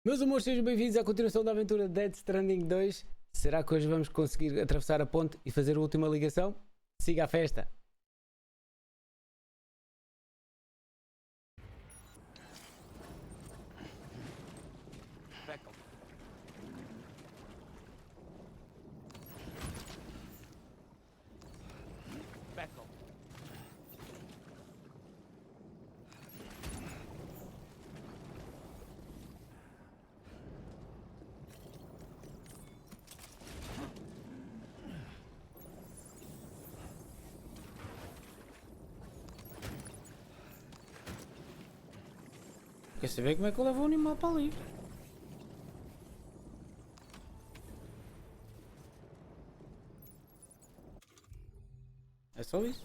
Meus amores, sejam bem-vindos à continuação da aventura Dead Stranding 2. Será que hoje vamos conseguir atravessar a ponte e fazer a última ligação? Siga a festa! Quer saber como é que eu levo o animal para ali? É só isso.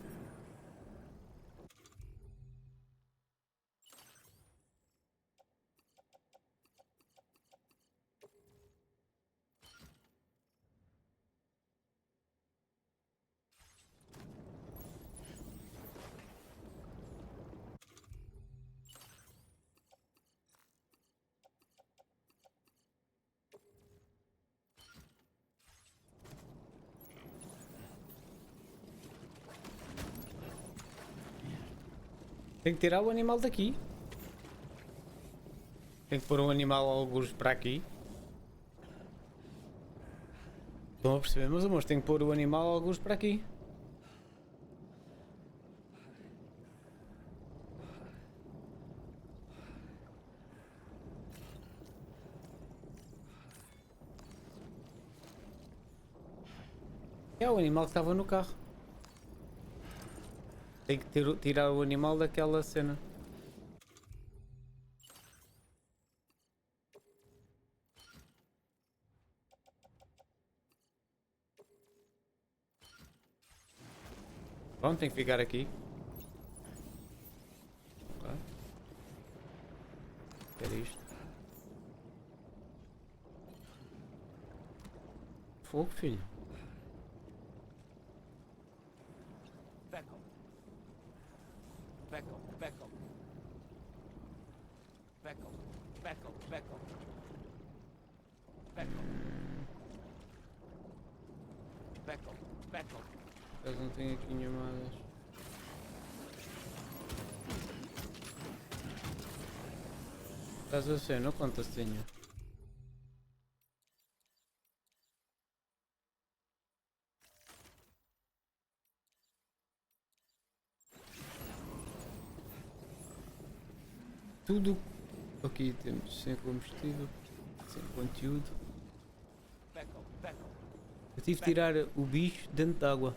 Tem que tirar o animal daqui. Tem que pôr um animal algures para aqui. Estão a perceber, meus amores? Tem que pôr o animal algures para aqui. É o animal que estava no carro. Tem que tirar o animal daquela cena. Pronto, tem que ficar aqui. Ok. Era isto. Fogo, filho. Eles não têm aqui nenhumas. Estás a ver? Não conta se tenho. Tudo aqui temos sem combustível, sem conteúdo. Eu tive de tirar o bicho dentro d'água.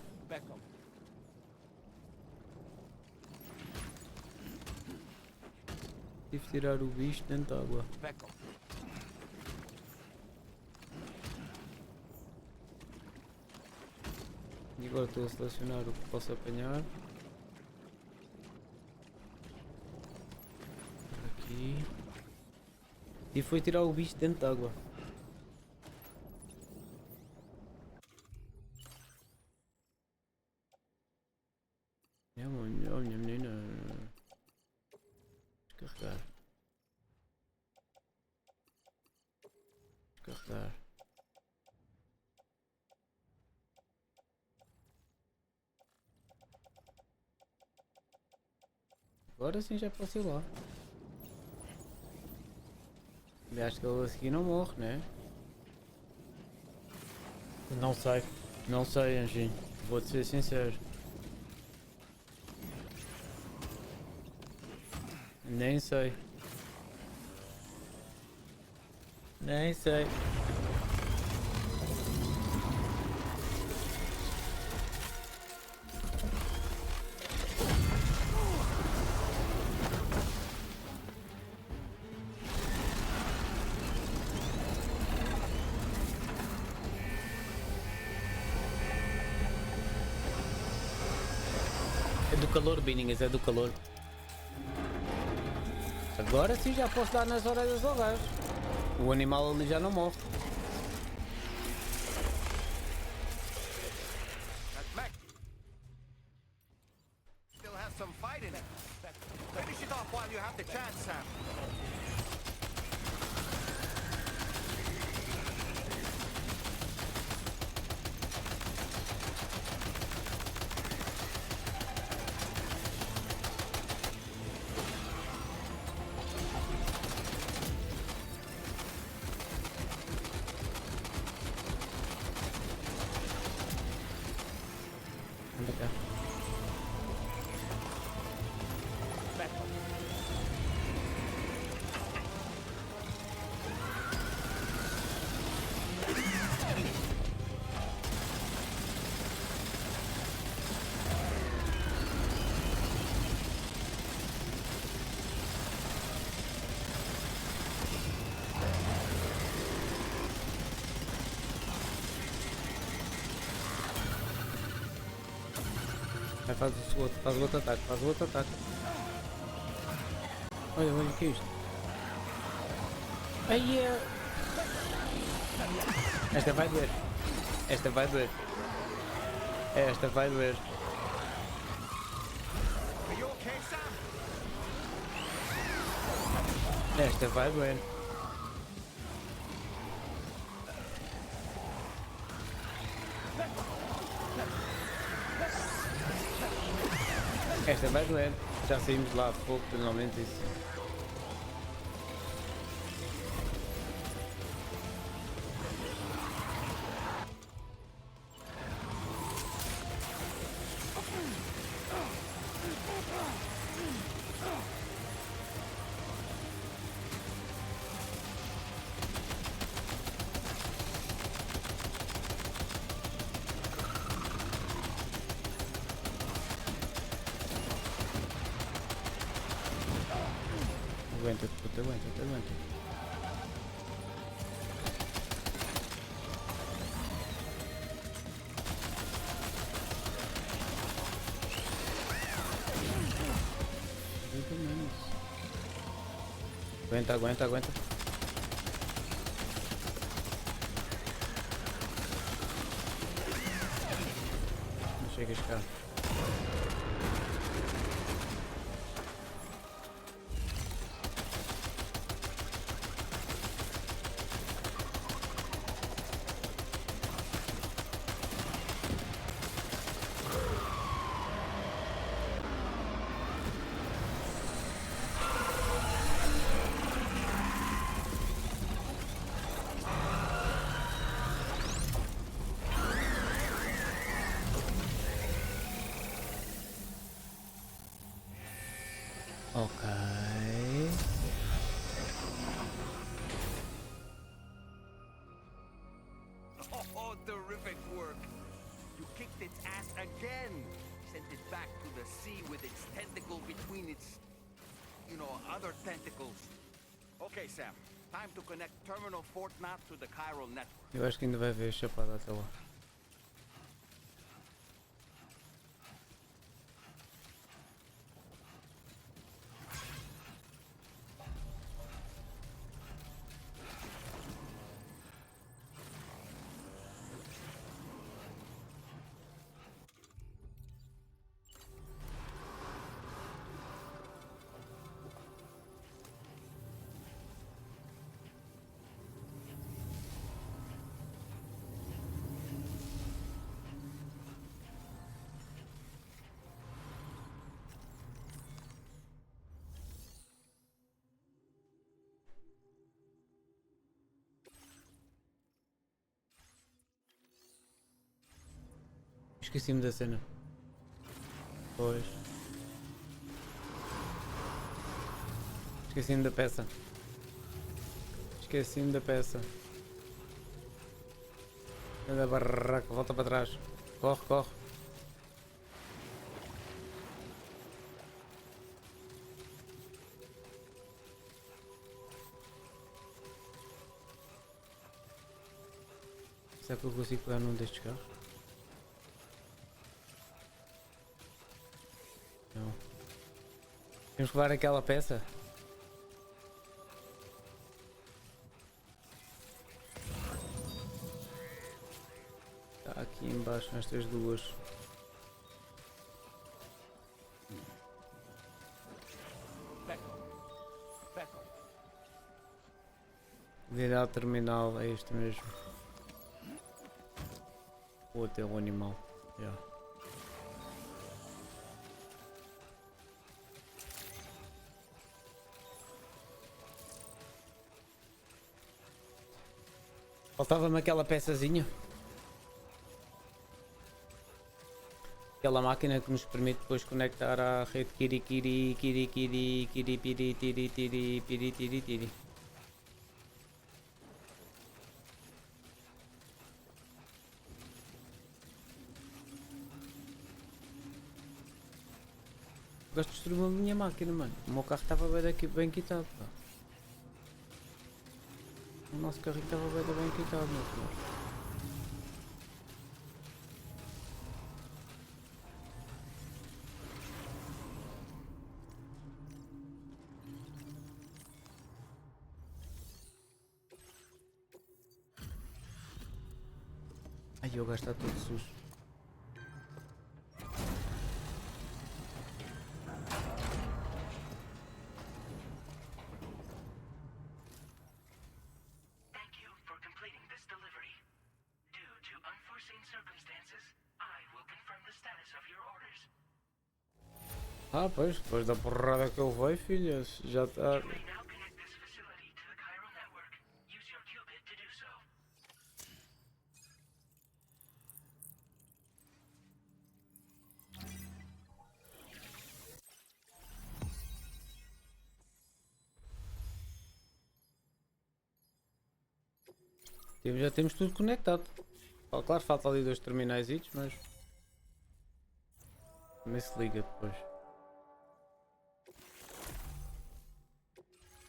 Tive de tirar o bicho dentro d'água. E agora estou a selecionar o que posso apanhar. Aqui. E foi tirar o bicho dentro d'água. Olha, minha menina. Descarregar. Descarregar. Agora sim já posso ir lá. Eu acho que ele a seguir não morre, né? Não sei. Não sei, Anjinho. Vou-te ser sincero. Nem sei. Nem sei. É do calor, Bininhas, é do calor. Agora sim já posso dar nas orelhas ao gajo. O animal ali já não morre. Still have some fight in it. Finish it off while you have the chance, Sam. Vai, faz o outro ataque, faz o outro ataque. Olha, olha o que é isto. Aí é... Esta vai doer. Esta vai doer. Esta vai doer. Are you okay, Sam? Esta vai doer. Esta vai doer. Já saímos lá há pouco, finalmente isso. Aguenta, puta, aguenta, aguenta. Aguenta, aguenta, aguenta. Não chegas cá. Ok. Oh, terrific work. You kicked its ass again. Sent it back to the sea with its tentacle between its, other tentacles. Okay, Sam. Time to connect Terminal Fort Map to the chiral network. Eu acho que ainda vai haver chapada até lá. Esqueci-me da cena. Pois. Esqueci-me da peça. Esqueci-me da peça. Da barraca, volta para trás. Corre, corre. Será que eu consigo pegar num destes carros? Não. Temos que levar aquela peça. Está aqui embaixo nestas duas. Vir ao terminal, é isto mesmo. O outro é o animal. Yeah. Faltava-me aquela peçazinha. Aquela máquina que nos permite depois conectar à rede Kirikiri, Kirikiri, Kiripiri, Tiri, Tiri, Piri, Tiri, Tiri. Gosto de destruir a minha máquina, mano. O meu carro estava bem quitado, pá. O nosso carrinho estava bem quitado, meu senhor. Ai, o gajo está todo sujo. Thank you for completing this delivery. Due to unforeseen circumstances, I will confirm the status of your orders. Ah, pois, depois da porrada que eu veio, filhas, já está. You may now connect this facility to the chiral network. Use your qubit to do so. Já temos tudo conectado. Oh, claro, falta ali 2 terminais, mas. Também se liga depois.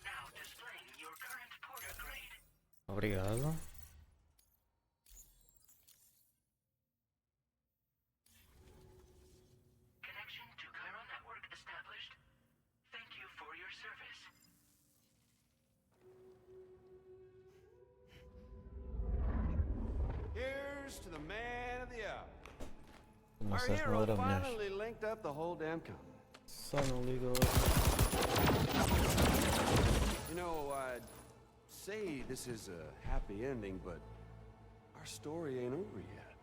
Now displaying your current porter grade. Obrigado. Connection to chiral network established. Thank you for your service. Here's to the man of the hour. Não Our sei se não hero era mulher. finally linked up the whole damn company. Só não liga You know, I'd say this is a happy ending, but our story ain't over yet.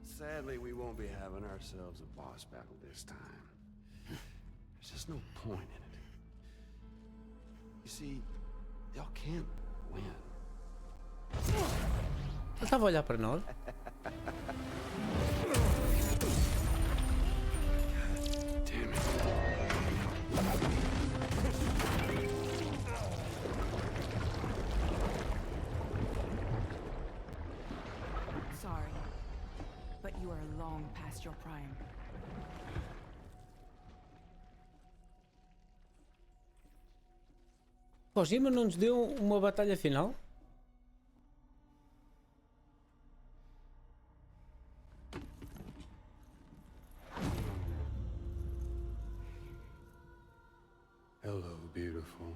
Sadly, we won't be having ourselves a boss battle this time. There's just no point in it. You see, y'all can't win. Ele estava a olhar para nós. Damn it. Sorry, but you are long past your prime. Kojima não nos deu uma batalha final? Hello, beautiful.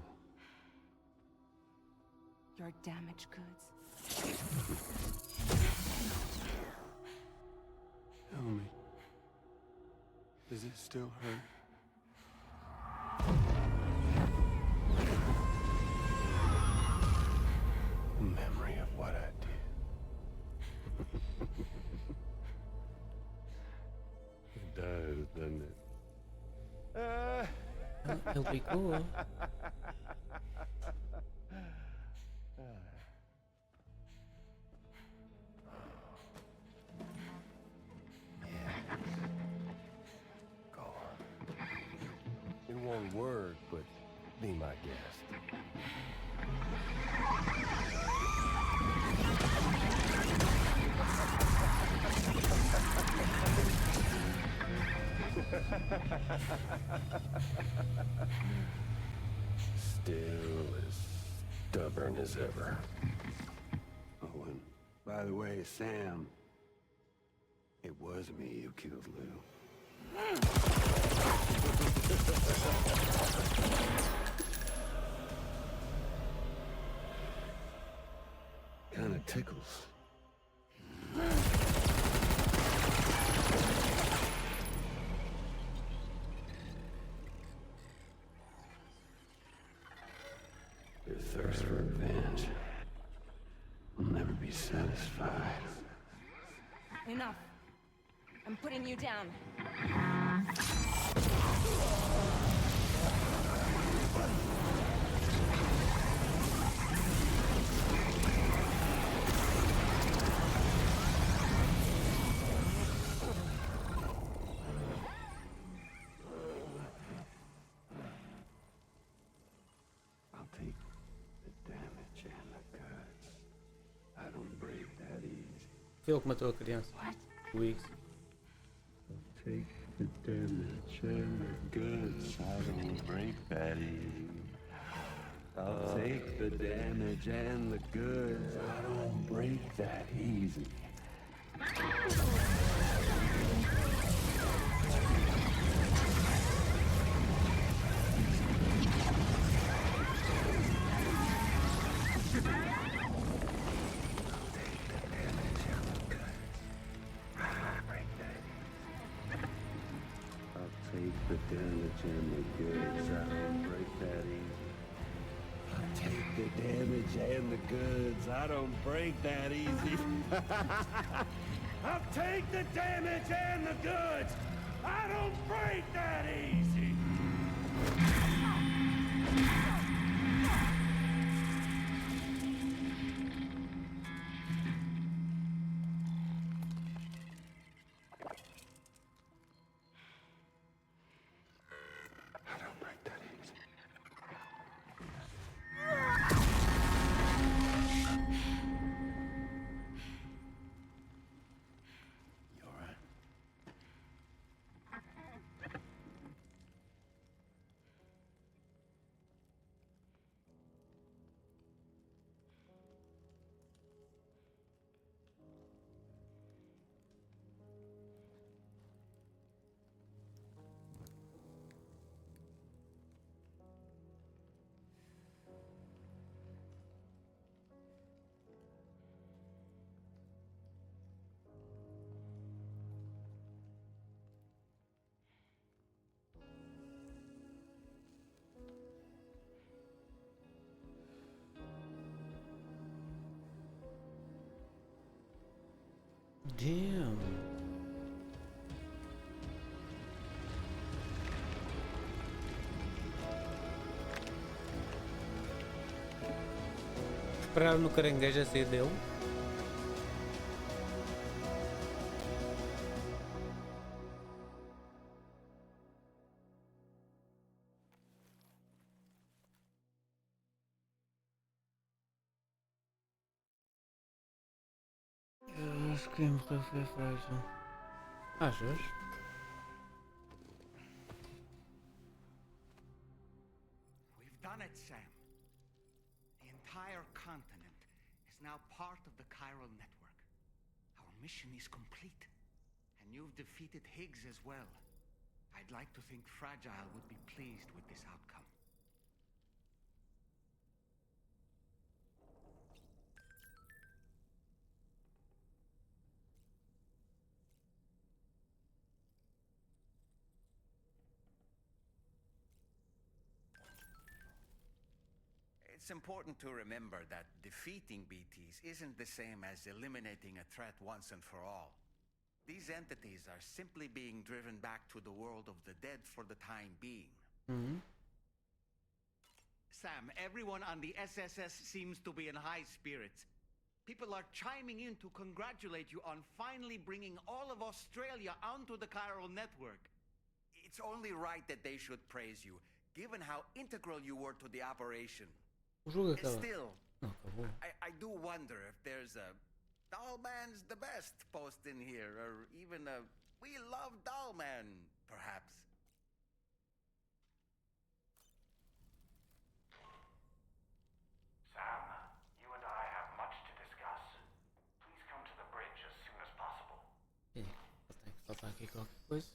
Your damaged goods. Tell me, does it still hurt? Memory of what I did. It does, doesn't it? Ele picou. Go on. In one word, but be my guest. Still as stubborn as ever. Oh, and by the way, Sam, it was me who killed Lou. Kinda tickles. Your thirst for revenge will never be satisfied. Enough. I'm putting you down. I'll take the damage and the goods. I don't break that easy. Foi ele que matou a criança. O X. I'll take the damage and the goods. I don't break that easy. I'll take the damage and the goods. I don't break that easy. damage and the goods. I don't break that easy. I'll take the damage and the goods. I don't break that easy. I don't break that easy. You all right? Damn. Esperaram no caranguejo a sair dele. Eu acho que morreu foi frágil. Achas? We've done it, Sam. The entire continent is now part of the chiral network. Our mission is complete. And you've defeated Higgs as well. I'd like to think Fragile would be pleased with this outcome. It's important to remember that defeating BTs isn't the same as eliminating a threat once and for all. These entities are simply being driven back to the world of the dead for the time being. Sam, everyone on the SSS seems to be in high spirits. People are chiming in to congratulate you on finally bringing all of Australia onto the chiral network. It's only right that they should praise you, given how integral you were to the operation. O jogo acaba. Still, Não, acabou. I do wonder if there's a Dollman's the best post in here, or even a We Love Dollman, perhaps. Sam, you and I have much to discuss. Please come to the bridge as soon as possible. Ih, só tem que faltar aqui qualquer coisa.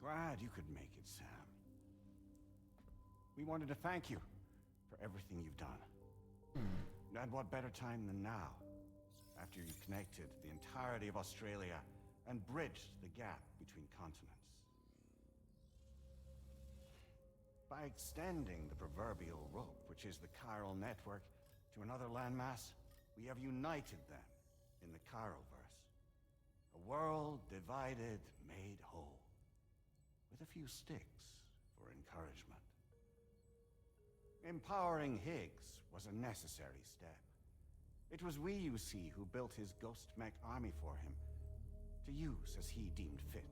Glad you could make it, Sam. We wanted to thank you for everything you've done. And what better time than now, after you connected the entirety of Australia and bridged the gap between continents. By extending the proverbial rope, which is the chiral network, to another landmass, we have united them in the Chiroverse. A world divided, made whole. With a few sticks for encouragement. Empowering Higgs was a necessary step. It was we, you see, who built his ghost mech army for him, to use as he deemed fit.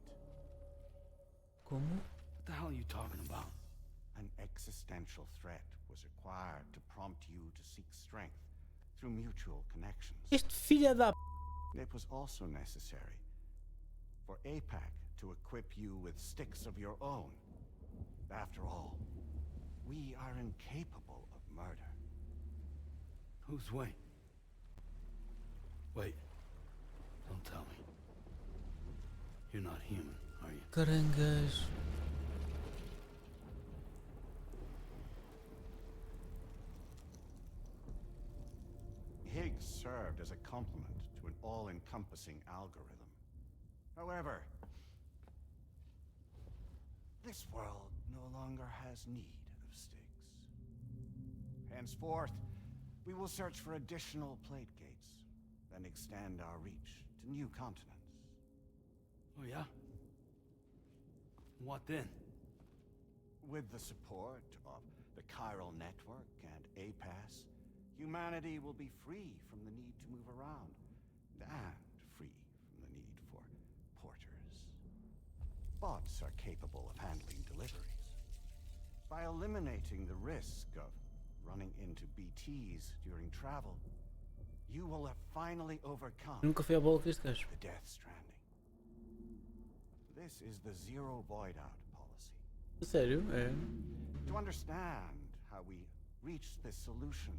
Como? What the hell are you talking about? An existential threat was required to prompt you to seek strength through mutual connections. Este filho da p... It was also necessary for APAC to equip you with sticks of your own. After all, we are incapable of murder. Who's Wayne? Wait. Don't tell me. You're not human, are you? Carangas. Higgs served as a complement to an all-encompassing algorithm. However, this world no longer has need of sticks. Henceforth, we will search for additional plate gates, then extend our reach to new continents. Oh, yeah? What then? With the support of the chiral network and APAS, humanity will be free from the need to move around, and free from the need for porters. Bots are capable of handling deliveries. By eliminating the risk of running into BTs during travel, you will have finally overcome Nunca fui à bola com este gajo. the Death Stranding. This is the zero void out policy. Sério? É. To understand how we reached this solution,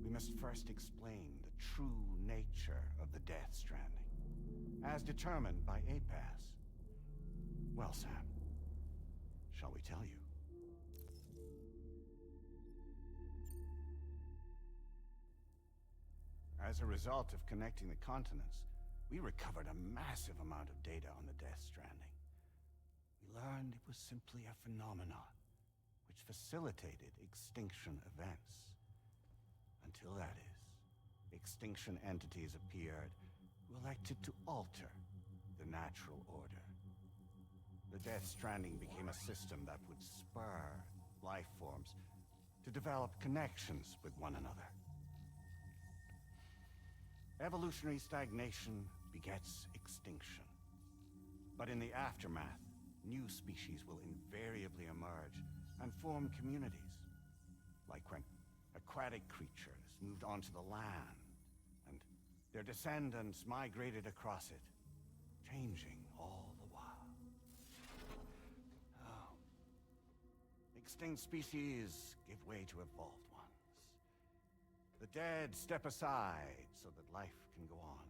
we must first explain the true nature of the Death Stranding, as determined by APAS. Well, Sam, shall we tell you? As a result of connecting the continents, we recovered a massive amount of data on the Death Stranding. We learned it was simply a phenomenon which facilitated extinction events. Until that is, extinction entities appeared who elected to alter the natural order. The Death Stranding became a system that would spur life forms to develop connections with one another. Evolutionary stagnation begets extinction. But in the aftermath, new species will invariably emerge and form communities. Like when aquatic creatures moved onto the land, and their descendants migrated across it, changing all the while. Oh. Extinct species give way to evolved ones. The dead step aside so that life can go on.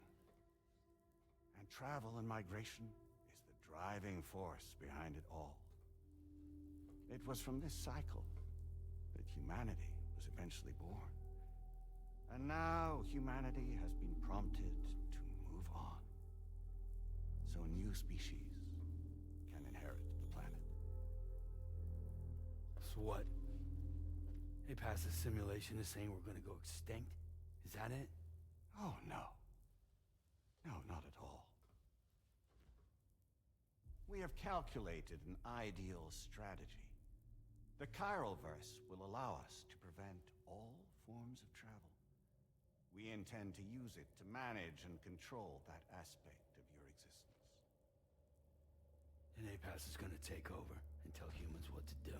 And travel and migration is the driving force behind it all. It was from this cycle that humanity was eventually born. And now humanity has been prompted to move on. So new species can inherit the planet. So what? APAS's simulation is saying we're gonna go extinct? Is that it? Oh, no. No, not at all. We have calculated an ideal strategy. The Chiralverse will allow us to prevent all forms of travel. We intend to use it to manage and control that aspect of your existence. And APAS is gonna take over and tell humans what to do.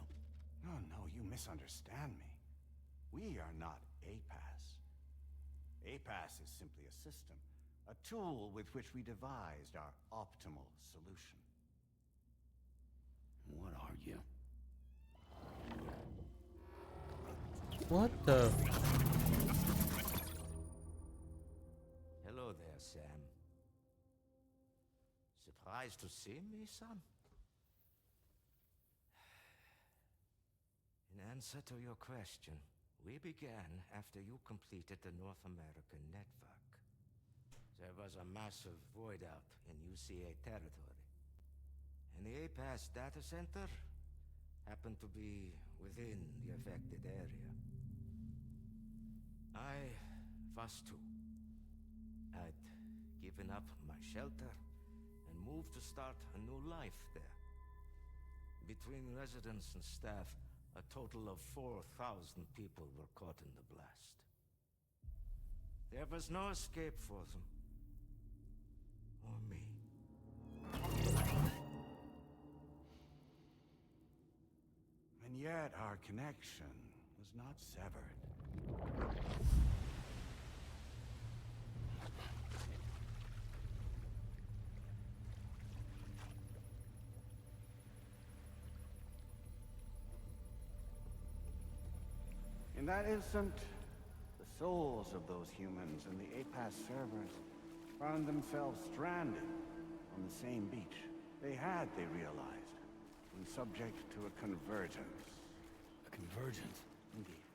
No, you misunderstand me. We are not APAS. APAS is simply a system, a tool with which we devised our optimal solution. What are you? What the? Hello there, Sam. Surprised to see me, son? In answer to your question, we began after you completed the North American network. There was a massive void out in UCA territory, and the APAS data center happened to be within the affected area. I was too. I'd given up my shelter and moved to start a new life there. Between residents and staff, a total of 4,000 people were caught in the blast. There was no escape for them. Or me. And yet our connection was not severed. In that instant, the souls of those humans and the APAS servers found themselves stranded on the same beach. They realized, been subject to a convergence. A convergence? Indeed.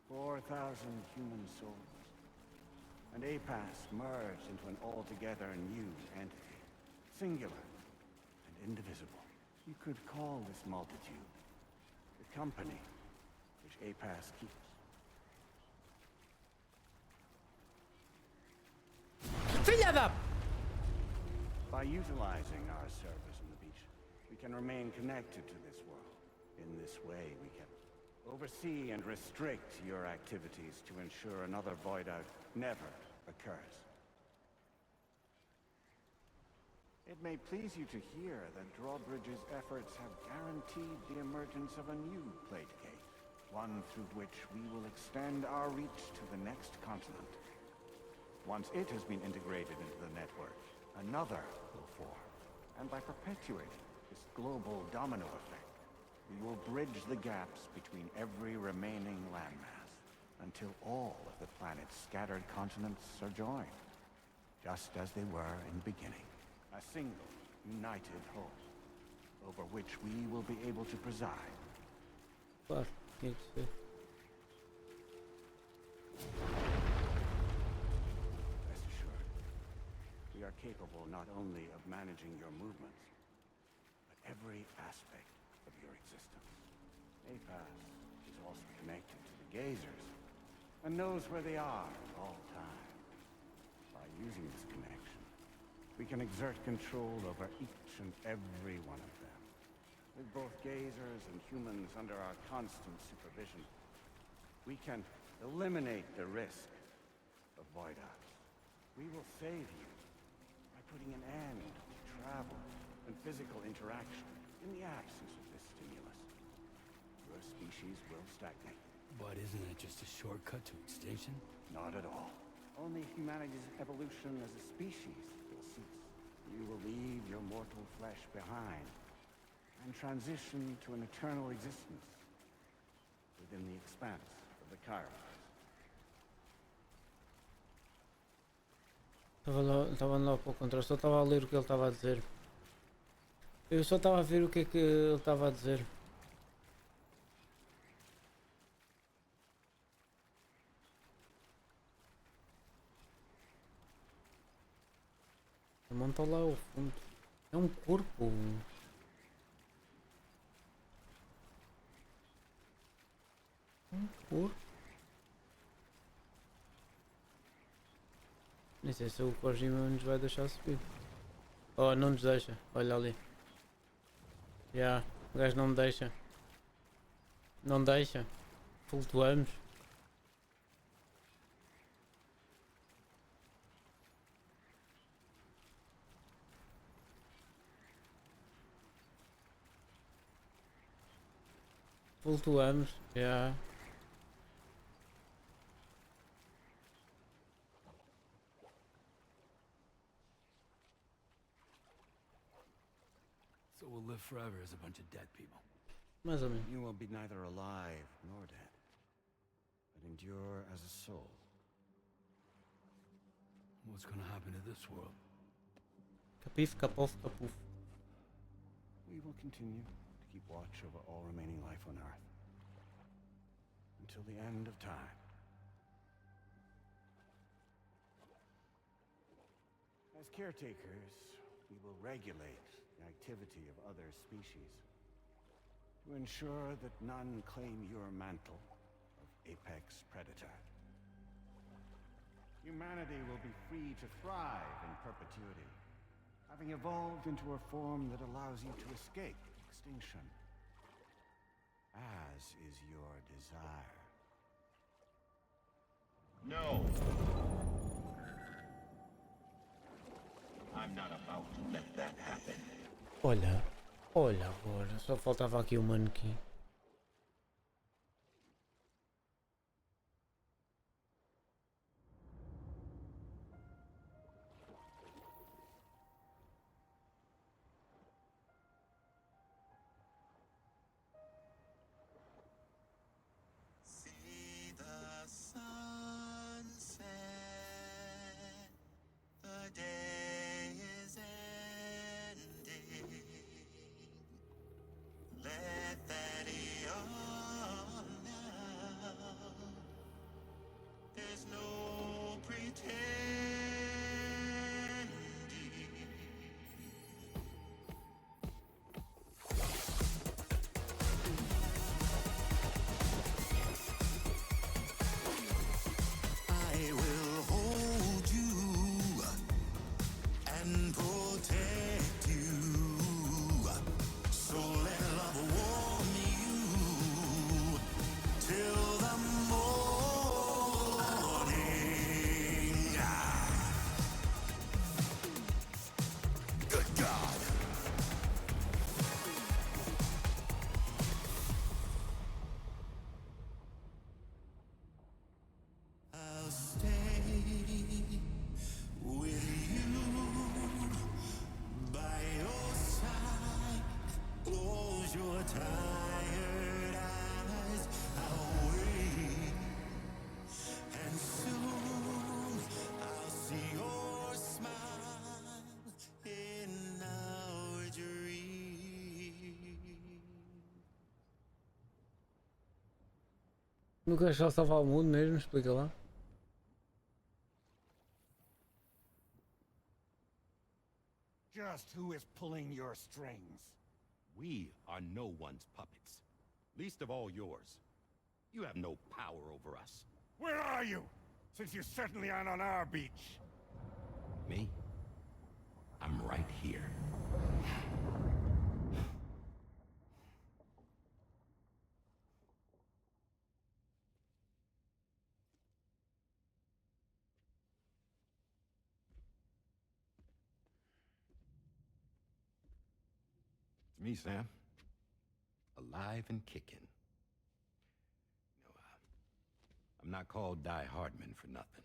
4,000 human souls. And APAS merged into an altogether new entity. Singular and indivisible. You could call this multitude the company which APAS keeps. Filha da... By utilizing our service on the beach, we can remain connected to this world. In this way, we can oversee and restrict your activities to ensure another void out never occurs. It may please you to hear that Drawbridge's efforts have guaranteed the emergence of a new plate gate, one through which we will extend our reach to the next continent. Once it has been integrated into the network, another will form. And by perpetuating this global domino effect, we will bridge the gaps between every remaining landmass until all of the planet's scattered continents are joined, just as they were in the beginning. A single, united whole, over which we will be able to preside. Claro, tinha que ser. Rest assured, we are capable not only of managing your movements, but every aspect of your existence. APAS is also connected to the gazers, and knows where they are at all times. By using this connection, we can exert control over each and every one of them. With both gazers and humans under our constant supervision, we can eliminate the risk of void outs. We will save you by putting an end to travel and physical interaction in the absence of this stimulus. Your species will stagnate. But isn't it just a shortcut to extinction? Not at all. Only humanity's evolution as a species will cease. You will leave your mortal flesh behind and transition to an eternal existence within the expanse of the Kairos. Estava lá para o controle, só estava a ler o que ele estava a dizer. Eu só estava a ver o que é que ele estava a dizer. A mão está lá ao fundo. É um corpo. Um corpo. Nem sei se o Kojima nos vai deixar subir. Oh, não nos deixa. Olha ali. Já, o gajo não me deixa. Não deixa. Flutuamos. Flutuamos. Já. So we'll live forever as a bunch of dead people. Mais ou menos. You will be neither alive nor dead, but endure as a soul. What's gonna happen to this world? Capif, capof, capuf. We will continue to keep watch over all remaining life on Earth until the end of time. As caretakers, we will regulate the activity of other species to ensure that none claim your mantle of apex predator. Humanity will be free to thrive in perpetuity, having evolved into a form that allows you to escape extinction, as is your desire. No. I'm not about to let that happen. Olha. Olha agora. Só faltava aqui o manequim. See the tired eyes away, and soon I'll see your smile in our dream. Não queres só salvar o mundo mesmo? Explica lá. Just who is pulling your strings? We are no one's puppets. Least of all yours. You have no power over us. Where are you? Since you certainly aren't on our beach. Me? I'm right here. It's me, Sam. Alive and kicking. You know, I'm not called Die Hardman for nothing.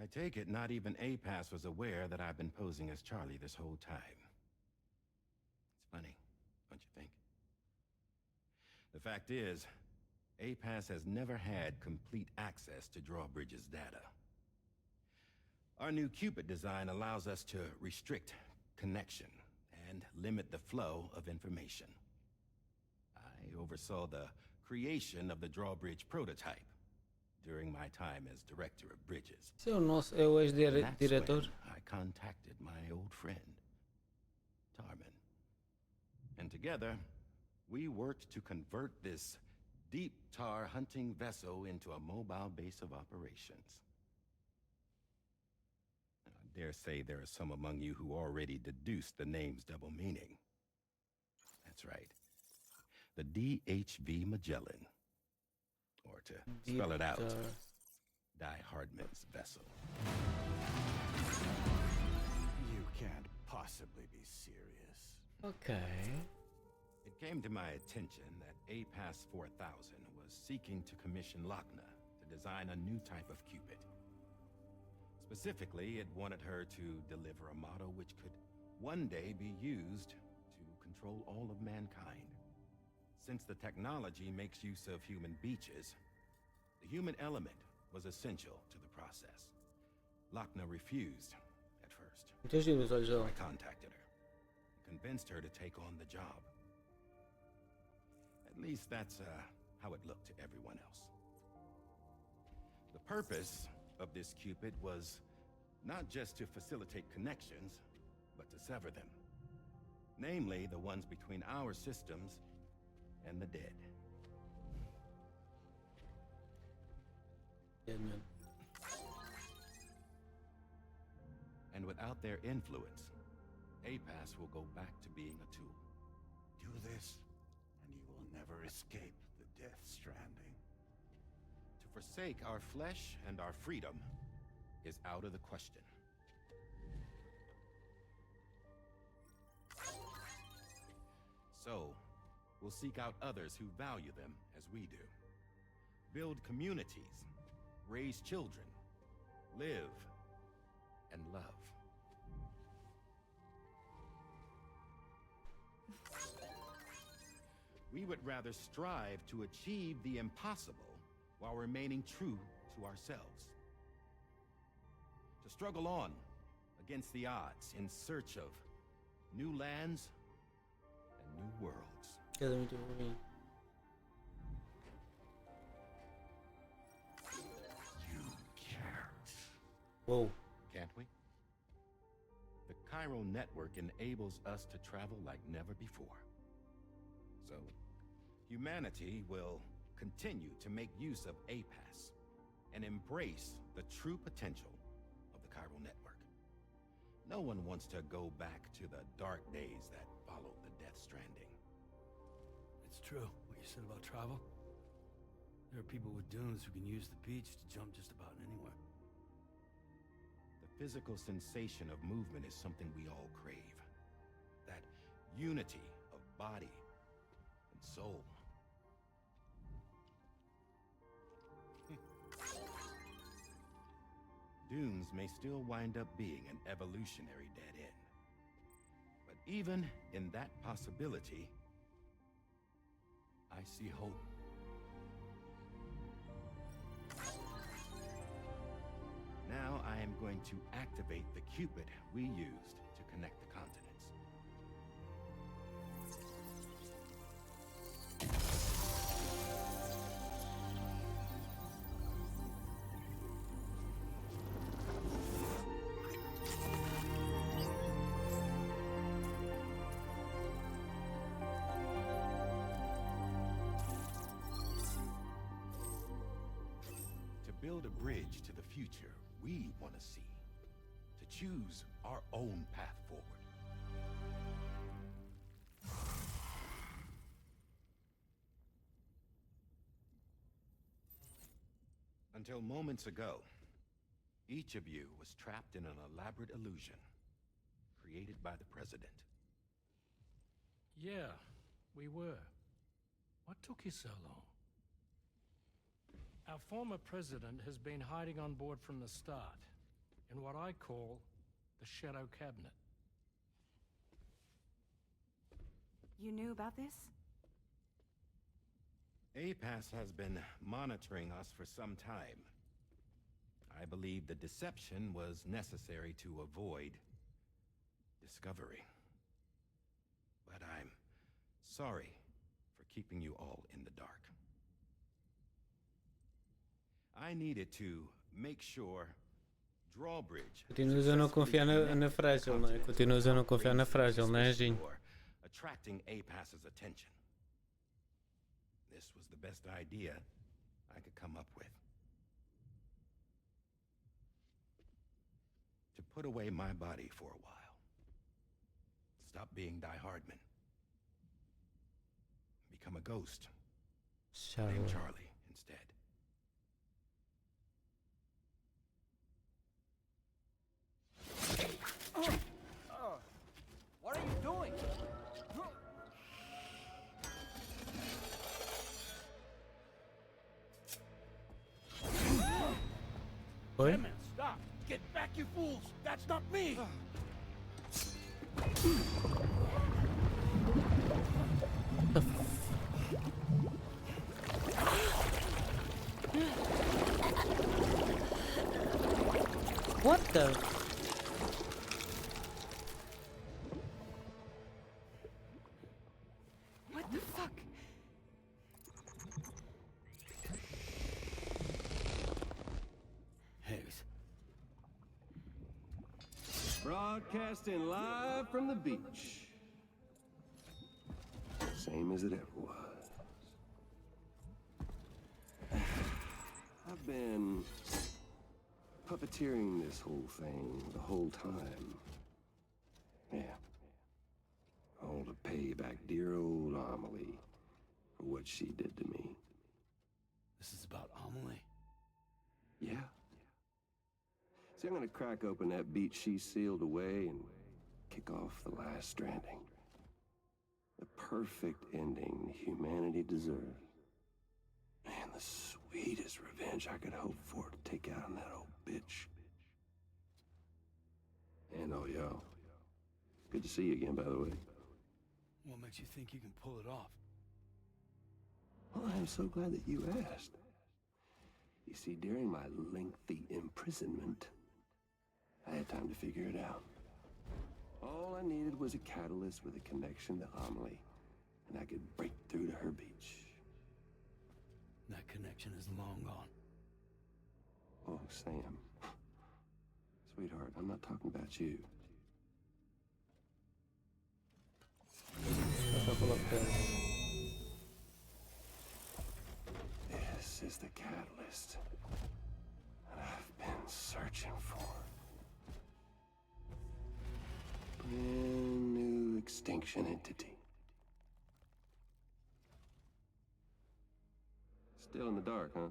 I take it not even APAS was aware that I've been posing as Charlie this whole time. It's funny, don't you think? The fact is, APAS has never had complete access to Drawbridge's data. Our new Cupid design allows us to restrict connection and limit the flow of information. I oversaw the creation of the Drawbridge prototype during my time as director of bridges. Esse é o nosso, é o And that's ex-diretor. when I contacted my old friend, Tarman. And together, we worked to convert this deep tar hunting vessel into a mobile base of operations. I dare say there are some among you who already deduced the name's double meaning. That's right. The DHV Magellan. Or to spell it out, Die Hardman's vessel. You can't possibly be serious. Ok. It came to my attention that APAS 4000 was seeking to commission Lochna to design a new type of Cupid. Specifically, it wanted her to deliver a model which could one day be used to control all of mankind. Since the technology makes use of human beaches, the human element was essential to the process. Lochna refused at first. Entendi os olhos dela. I contacted her, convinced her to take on the job. At least that's how it looked to everyone else. The purpose of this Cupid was not just to facilitate connections, but to sever them. Namely, the ones between our systems and the dead. Dead man. And without their influence, APAS will go back to being a tool. Do this, and you will never escape the Death Stranding. To forsake our flesh and our freedom is out of the question. So, we'll seek out others who value them as we do. Build communities, raise children, live, and love. We would rather strive to achieve the impossible while remaining true to ourselves. To struggle on against the odds in search of new lands and new worlds. Queda muito ruim. You can't. Whoa. Can't we? The chiral network enables us to travel like never before. So, humanity will continue to make use of APAS and embrace the true potential of the chiral network. No one wants to go back to the dark days that followed the Death Stranding. It's true, what you said about travel. There are people with dunes who can use the beach to jump just about anywhere. The physical sensation of movement is something we all crave. unity of body and soul. Dunes may still wind up being an evolutionary dead end. But even in that possibility, I see hope. Now I am going to activate the Cupid we used to connect the continents. To build a bridge to the future we want to see. To choose our own path forward. Until moments ago, each of you was trapped in an elaborate illusion created by the President. Yeah, we were. What took you so long? Our former president has been hiding on board from the start, in what I call the Shadow Cabinet. You knew about this? APAS has been monitoring us for some time. I believe the deception was necessary to avoid discovery. But I'm sorry for keeping you all in the dark. I needed to make sure drawbridge. Continuas a não confiar na frágil, não é? Continuas a não confiar na frágil, não é, Anjinho? Attracting APAS's attention. This was the best idea I could come up with. To put away my body for a while. Stop being Die Hardman. Become a ghost. Name Charlie instead. What are you doing? Oi? Man, stop! Get back, you fools! That's not me! What the? What the fuck? Higgs. Broadcasting live from the beach. Same as it ever was. I've been puppeteering this whole thing the whole time. Yeah. All to pay back dear old Amelie for what she did to me. This is about Amelie? Yeah. See, I'm gonna crack open that beach she sealed away and kick off the last Stranding. The perfect ending humanity deserves. And the sweetest revenge I could hope for to take out on that old bitch. And oh, yo. Good to see you again, by the way. What makes you think you can pull it off? Well, I'm so glad that you asked. You see, during my lengthy imprisonment, I had time to figure it out. All I needed was a catalyst with a connection to Amelie, and I could break through to her beach. That connection is long gone. Oh, Sam. Sweetheart, I'm not talking about you. This is the catalyst that I've been searching for. Brand new extinction entity. Still in the dark, huh?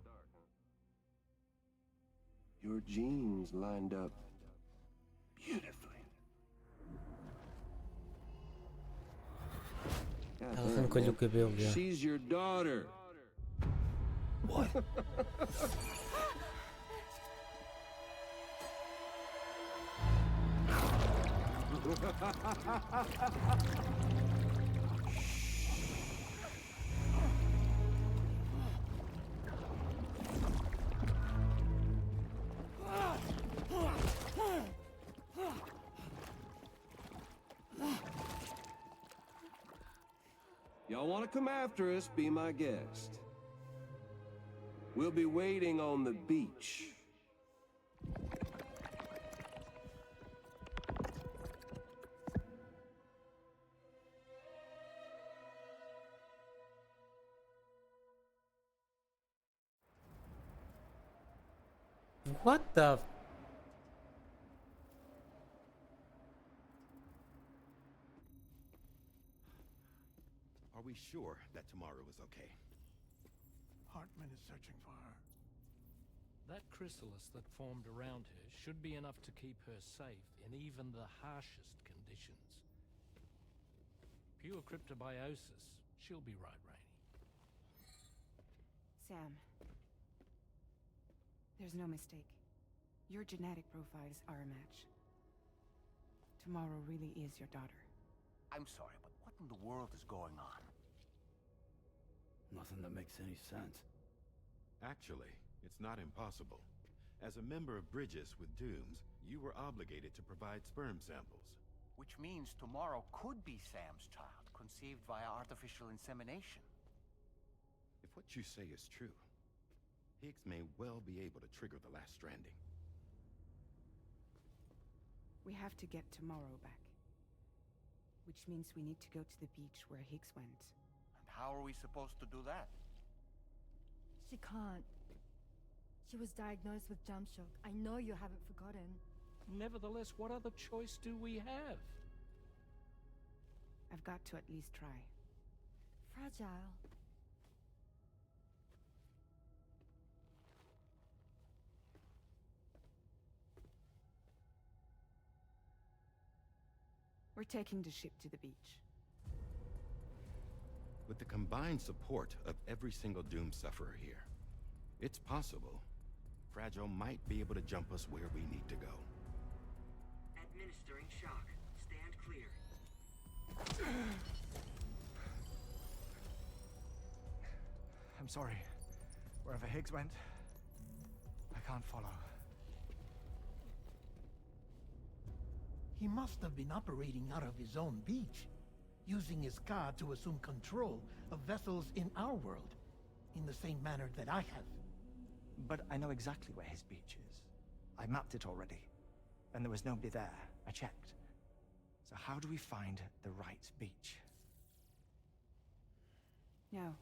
Your genes lined up beautifully. Arrancou-lhe o cabelo, já. She's your daughter. What? Y'all want to come after us, be my guest. We'll be waiting on the beach. What the? Are we sure that tomorrow is okay? Hartman is searching for her. That chrysalis that formed around her should be enough to keep her safe in even the harshest conditions. Pure cryptobiosis. She'll be right, Rainey. Sam. There's no mistake. Your genetic profiles are a match. Tomorrow really is your daughter. I'm sorry, but what in the world is going on? Nothing that makes any sense. Actually, it's not impossible. As a member of Bridges with Dooms, you were obligated to provide sperm samples. Which means tomorrow could be Sam's child, conceived via artificial insemination. If what you say is true, Higgs may well be able to trigger the last stranding. We have to get tomorrow back. Which means we need to go to the beach where Higgs went. And how are we supposed to do that? She can't. She was diagnosed with jump shock. I know you haven't forgotten. Nevertheless, what other choice do we have? I've got to at least try. Fragile. We're taking the ship to the beach. With the combined support of every single Doom sufferer here, it's possible Fragile might be able to jump us where we need to go. Administering shock. Stand clear. I'm sorry. Wherever Higgs went, I can't follow. He must have been operating out of his own beach, using his car to assume control of vessels in our world, in the same manner that I have. But I know exactly where his beach is. I mapped it already, and there was nobody there. I checked. So how do we find the right beach? No.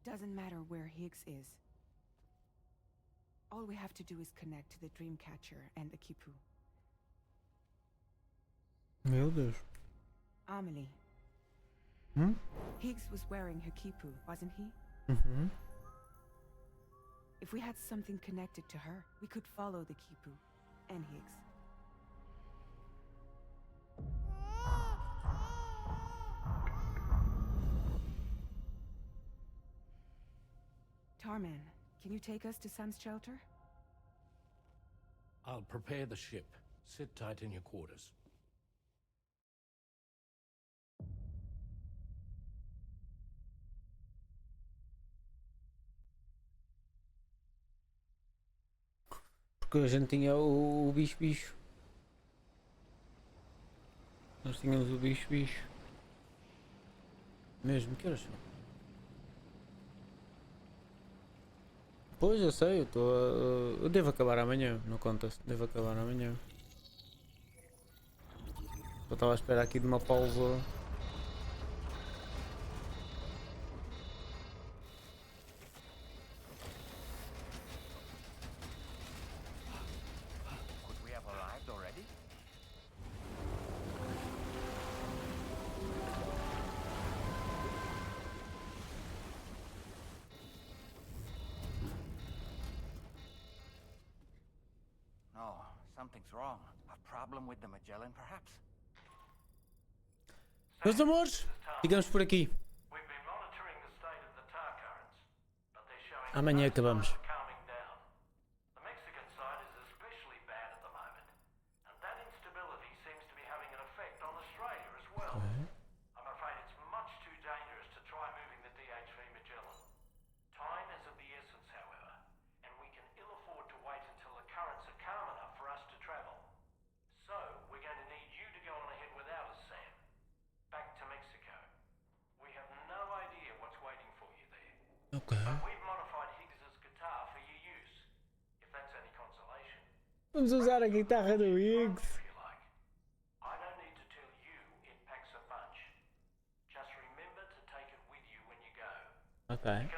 Doesn't matter where Higgs is. All we have to do is connect to the Dreamcatcher and the Kipu. Meu Deus. Amelie. Higgs was wearing her Kipu, wasn't he? If we had something connected to her, we could follow the Kipu and Higgs. Tarman, can you take us to Sam's shelter? I'll prepare the ship. Sit tight in your quarters. Porque a gente tinha o bicho. Nós tínhamos o bicho. Mesmo, que horas são? Pois, eu sei, eu devo acabar amanhã, não conta-se, devo acabar amanhã. Eu estava a esperar aqui de uma pausa. Could we have arrived already? No, something's wrong. A problem with the Magellan, perhaps? Meus amores, ficamos por aqui. Amanhã acabamos. Ok. Vamos usar a guitarra do Higgs. Ok.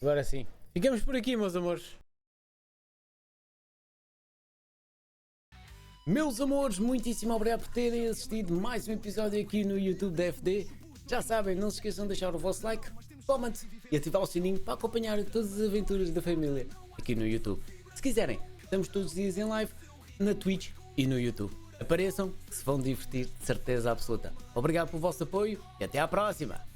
Agora sim. Ficamos por aqui, meus amores. Meus amores, muitíssimo obrigado por terem assistido mais um episódio aqui no YouTube da FD. Já sabem, não se esqueçam de deixar o vosso like, comment e ativar o sininho para acompanhar todas as aventuras da família aqui no YouTube. Se quiserem, estamos todos os dias em live na Twitch e no YouTube. Apareçam que se vão divertir de certeza absoluta. Obrigado pelo vosso apoio e até à próxima!